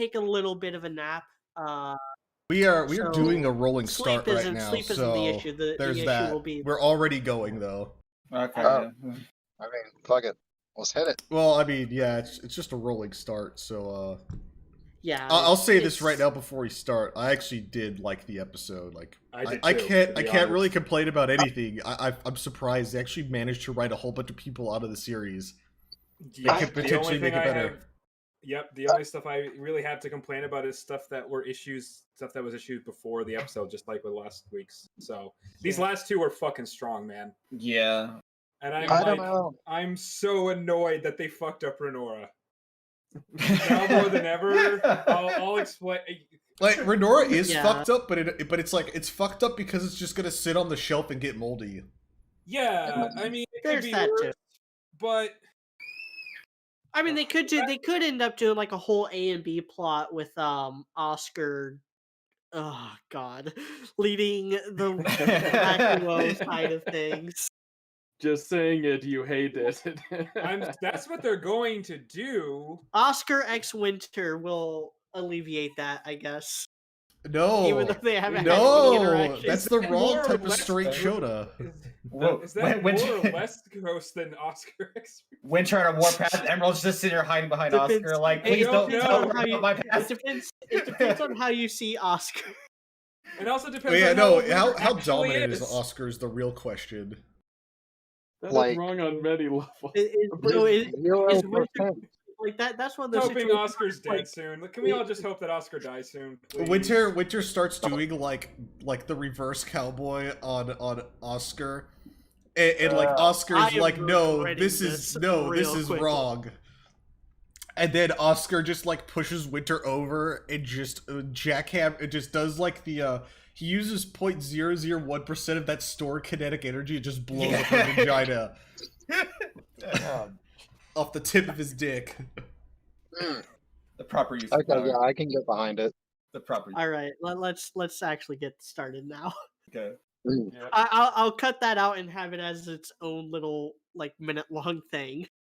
take a little bit of a nap. we're So doing a rolling start right now, sleep isn't the so issue. The there's issue that. will be We're already going though. Okay. I mean, fuck it. Let's hit it. Well, I mean, yeah, it's just a rolling start, so yeah. I'll say this right now before we start. I actually did like the episode. Like, I can't really complain about anything. I'm surprised they actually managed to write a whole bunch of people out of the series. Yeah, They could potentially make it better. The only stuff I really have to complain about is stuff that was issued before the episode, just like with last week's. So these last two were fucking strong, man. Yeah. And I don't know. I'm so annoyed that they fucked up Renora. Now more than ever, I'll explain. Like, Renora is fucked up, but it's like it's fucked up because it's just gonna sit on the shelf and get moldy. Yeah, I mean, it could be that worse, too. but I mean, they could end up doing like a whole A and B plot with Oscar. Oh God, leading the Bakuo side of things. Just saying it, you hate it. that's what they're going to do. Oscar X Winter will alleviate that, I guess. No, Even though they haven't had any interaction. That's the wrong type of straight Shota. Is that more or less gross than Oscar X? Winter on a warpath, Emerald's just sitting here hiding behind Oscar, like, please don't tell her about my past. It depends on how you see Oscar. It also depends Yeah, on how dominant is Oscar is the real question. That is wrong on many levels. Is Winter, like that's one of those hoping Oscar's dead soon. Can we all just hope that Oscar dies soon, please? Winter starts doing like the reverse cowboy on Oscar, and like Oscar's like, no, this is wrong. And then Oscar just like pushes Winter over and just jackham. It just does like the he uses 0.001% of that stored kinetic energy and just blows up her vagina off the tip of his dick. The proper use. Okay, yeah, I can get behind it. The proper use. All right, let's actually get started now. Okay. I'll cut that out and have it as its own little like minute-long thing.